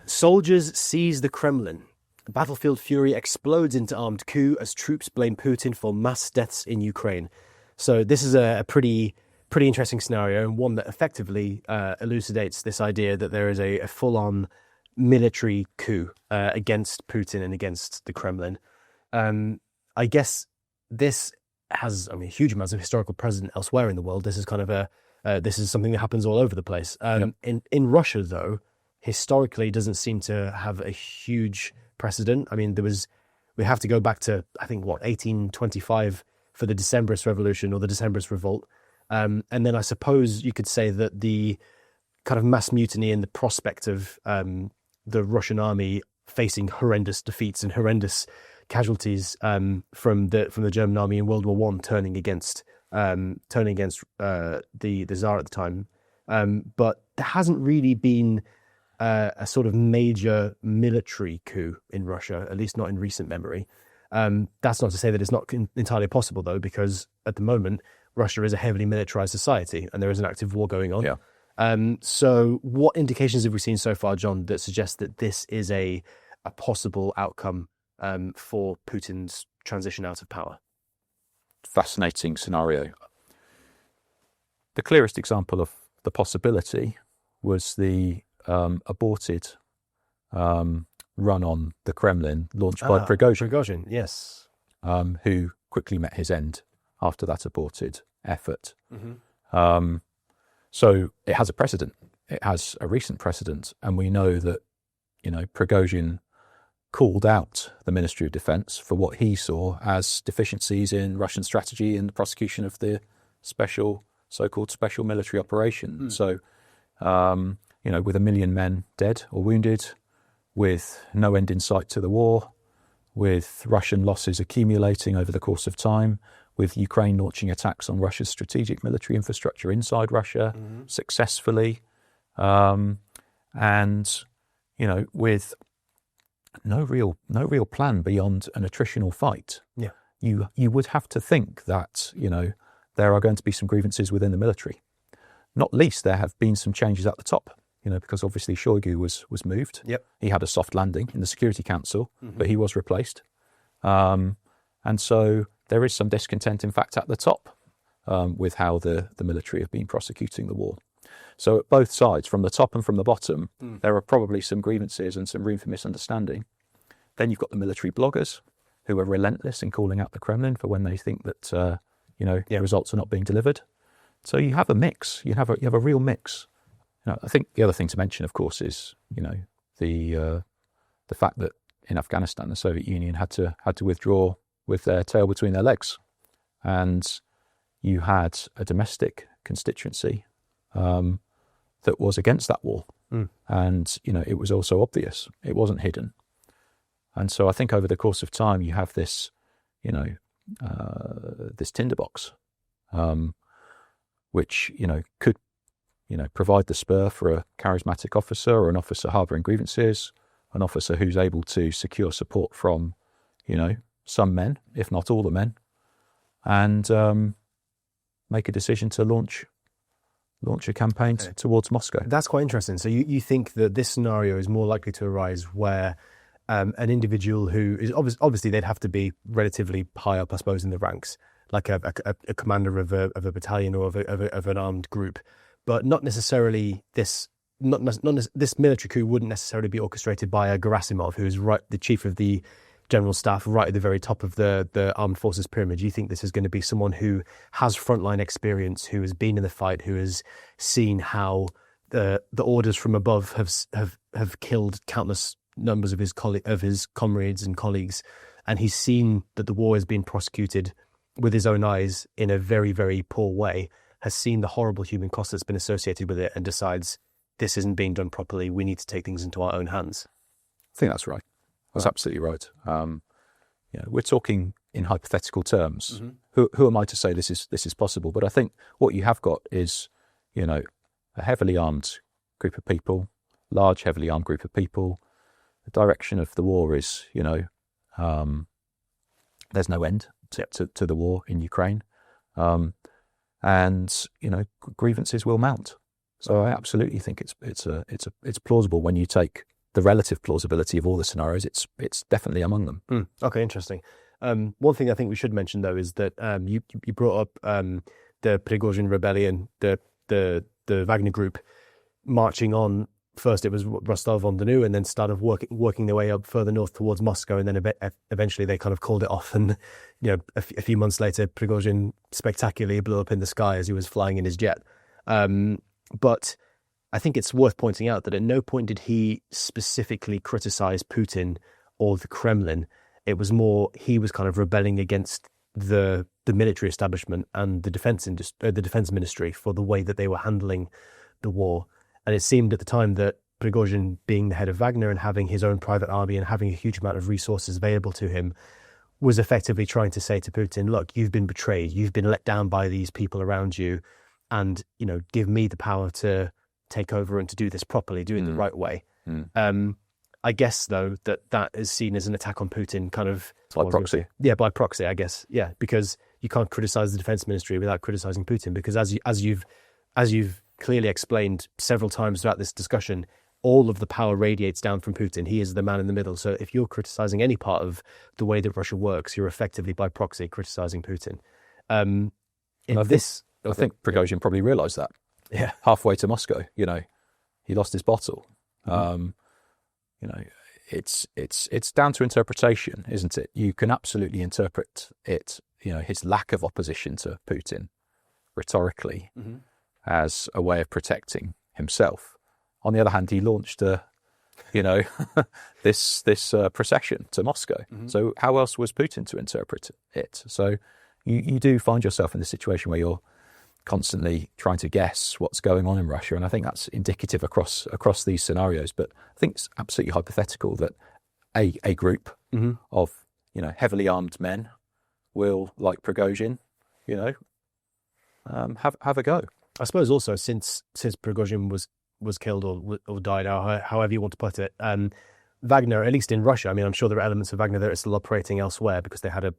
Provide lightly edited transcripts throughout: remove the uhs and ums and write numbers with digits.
Soldiers seize the Kremlin. Battlefield fury explodes into armed coup as troops blame Putin for mass deaths in Ukraine. So this is a pretty interesting scenario, and one that effectively elucidates this idea that there is a full-on military coup against Putin and against the Kremlin. I guess this has, I mean, huge amounts of historical precedent elsewhere in the world. This is kind of this is something that happens all over the place. In Russia, though, historically doesn't seem to have a huge precedent. I mean, we have to go back to, I think, 1825 for the Decembrist Revolution or the Decembrist Revolt. And then I suppose you could say that the kind of mass mutiny and the prospect of the Russian army facing horrendous defeats and horrendous casualties from the German army in World War One turning against the Tsar at the time. But there hasn't really been a sort of major military coup in Russia, at least not in recent memory. That's not to say that it's not entirely possible, though, because at the moment, Russia is a heavily militarized society and there is an active war going on. Yeah. So what indications have we seen so far, John, that suggest that this is a possible outcome for Putin's transition out of power? Fascinating scenario. The clearest example of the possibility was the aborted run on the Kremlin launched by Prigozhin. Prigozhin, yes. Who quickly met his end after that aborted effort. Mm-hmm. So it has a precedent. It has a recent precedent. And we know that, Prigozhin called out the Ministry of Defense for what he saw as deficiencies in Russian strategy in the prosecution of the so-called special military operation. So, with 1 million men dead or wounded, with no end in sight to the war, with Russian losses accumulating over the course of time, with Ukraine launching attacks on Russia's strategic military infrastructure inside Russia successfully, and with no real plan beyond an attritional fight. Yeah, you would have to think that there are going to be some grievances within the military. Not least, there have been some changes at the top. Because obviously Shoigu was moved. Yep. He had a soft landing in the Security Council, but he was replaced. And so there is some discontent, in fact, at the top with how the military have been prosecuting the war. So at both sides, from the top and from the bottom, there are probably some grievances and some room for misunderstanding. Then you've got the military bloggers who are relentless in calling out the Kremlin for when they think that results are not being delivered. So you have a mix. You have a real mix. I think the other thing to mention, of course, is the fact that in Afghanistan the Soviet Union had to withdraw with their tail between their legs, and you had a domestic constituency that was against that war, and it was also obvious. It wasn't hidden, and so I think over the course of time you have this this tinderbox, which could provide the spur for a charismatic officer or an officer harbouring grievances, an officer who's able to secure support from, some men, if not all the men, and make a decision to launch a campaign towards Moscow. That's quite interesting. So you think that this scenario is more likely to arise where an individual who is obviously they'd have to be relatively high up, I suppose, in the ranks, like a commander of a battalion or of an armed group. But not necessarily this military coup wouldn't necessarily be orchestrated by a Gerasimov, who is the chief of the general staff, right at the very top of the armed forces pyramid. You think this is going to be someone who has frontline experience, who has been in the fight, who has seen how the orders from above have killed countless numbers of his comrades and colleagues, and he's seen that the war has been prosecuted with his own eyes in a very, very poor way, has seen the horrible human cost that's been associated with it, and decides this isn't being done properly. We need to take things into our own hands. I think that's right. That's absolutely right. We're talking in hypothetical terms. Who am I to say this is possible? But I think what you have got is, a heavily armed group of people, large, heavily armed group of people. The direction of the war is, there's no end to the war in Ukraine. And grievances will mount. So I absolutely think it's plausible when you take the relative plausibility of all the scenarios, it's definitely among them. Okay, interesting. One thing I think we should mention though is that you brought up the Prigozhin rebellion, the Wagner group marching on. First, it was Rostov-on-Don, and then started working their way up further north towards Moscow, and then eventually they kind of called it off. And a few months later, Prigozhin spectacularly blew up in the sky as he was flying in his jet. But I think it's worth pointing out that at no point did he specifically criticize Putin or the Kremlin. It was more he was kind of rebelling against the military establishment and the defense ministry for the way that they were handling the war. And it seemed at the time that Prigozhin, being the head of Wagner and having his own private army and having a huge amount of resources available to him, was effectively trying to say to Putin, look, you've been betrayed, you've been let down by these people around you, and give me the power to take over and to do this properly, do it the right way. I guess, though, that is seen as an attack on Putin, kind of by proxy. Yeah, by proxy, I guess. Yeah, because you can't criticize the defense ministry without criticizing Putin, because as you've clearly explained several times throughout this discussion, all of the power radiates down from Putin. He is the man in the middle. So if you're criticizing any part of the way that Russia works, you're effectively by proxy criticizing Putin. I think Prigozhin probably realized that. Yeah, halfway to Moscow, he lost his bottle. It's down to interpretation, isn't it? You can absolutely interpret it, his lack of opposition to Putin rhetorically as a way of protecting himself. On the other hand, he launched this procession to Moscow. So how else was Putin to interpret it? So you do find yourself in the situation where you're constantly trying to guess what's going on in Russia, and I think that's indicative across these scenarios. But I think it's absolutely hypothetical that a group of heavily armed men will, like Prigozhin, have a go. I suppose also since Prigozhin was killed or died, or however you want to put it, Wagner, at least in Russia, I mean, I'm sure there are elements of Wagner that are still operating elsewhere because they had a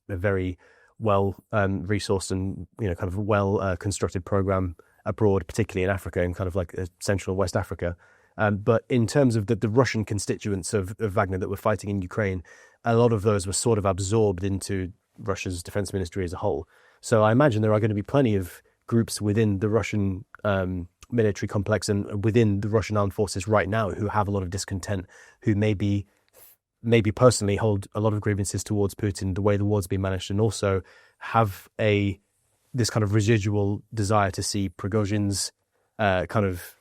very well resourced and kind of well constructed program abroad, particularly in Africa and kind of like Central and West Africa. But in terms of the Russian constituents of Wagner that were fighting in Ukraine, a lot of those were sort of absorbed into Russia's defense ministry as a whole. So I imagine there are going to be plenty of groups within the Russian military complex and within the Russian armed forces right now who have a lot of discontent, who maybe personally hold a lot of grievances towards Putin, the way the war's been managed, and also have this kind of residual desire to see Prigozhin's kind of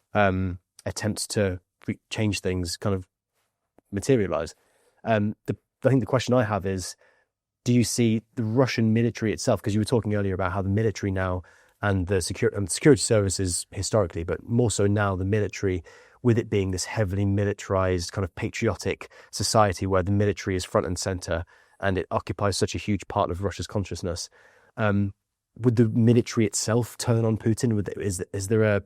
attempts to change things kind of materialize. I think the question I have is, do you see the Russian military itself, because you were talking earlier about how the military now and the security services historically, but more so now the military, with it being this heavily militarized kind of patriotic society where the military is front and center and it occupies such a huge part of Russia's consciousness. Would the military itself turn on Putin? Is there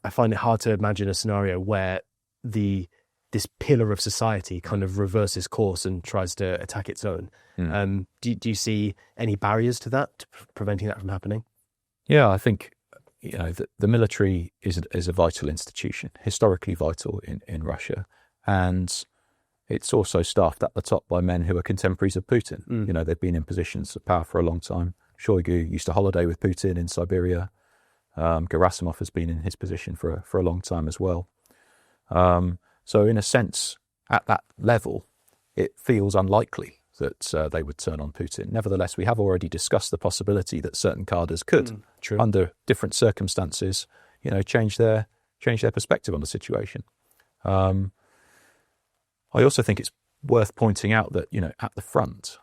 I find it hard to imagine a scenario where this pillar of society kind of reverses course and tries to attack its own. Do you see any barriers to that, preventing that from happening? Yeah, I think the military is a vital institution, historically vital in Russia, and it's also staffed at the top by men who are contemporaries of Putin. They've been in positions of power for a long time. Shoigu used to holiday with Putin in Siberia. Gerasimov has been in his position for a long time as well. So in a sense, at that level, it feels unlikely that they would turn on Putin. Nevertheless, we have already discussed the possibility that certain cadres could, under different circumstances, change their perspective on the situation. I also think it's worth pointing out that at the front,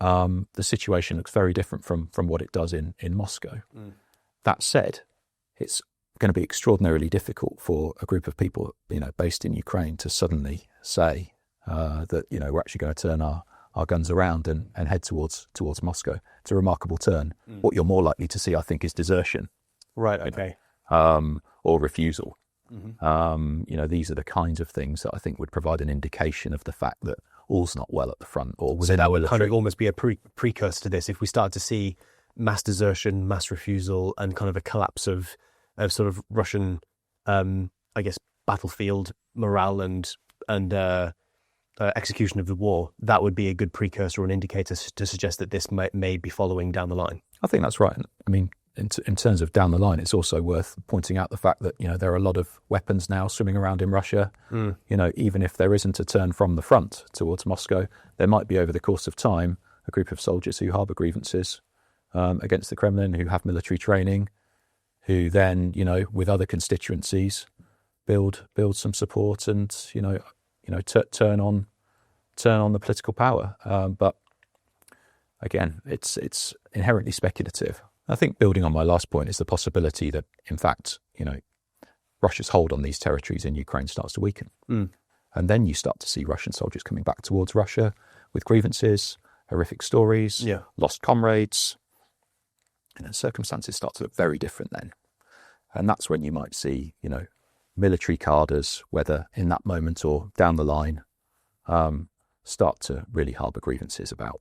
the situation looks very different from what it does in Moscow. That said, it's going to be extraordinarily difficult for a group of people, based in Ukraine, to suddenly say that we're actually going to turn our guns around and head towards Moscow. It's a remarkable turn. What you're more likely to see, I think, is desertion, right? Okay, or refusal. These are the kinds of things that I think would provide an indication of the fact that all's not well at the front, or within that our would military. kind of almost be a precursor to this. If we start to see mass desertion, mass refusal, and kind of a collapse of sort of Russian, battlefield morale and execution of the war, that would be a good precursor or an indicator to suggest that this may be following down the line. I think that's right. I mean, in terms of down the line, it's also worth pointing out the fact that, there are a lot of weapons now swimming around in Russia. Even if there isn't a turn from the front towards Moscow, there might be over the course of time a group of soldiers who harbour grievances against the Kremlin, who have military training, who then, with other constituencies, build some support and, turn on the political power. But again, it's inherently speculative. I think building on my last point is the possibility that, in fact, Russia's hold on these territories in Ukraine starts to weaken. And then you start to see Russian soldiers coming back towards Russia with grievances, horrific stories, lost comrades. And circumstances start to look very different then. And that's when you might see, military cadres, whether in that moment or down the line, start to really harbour grievances about,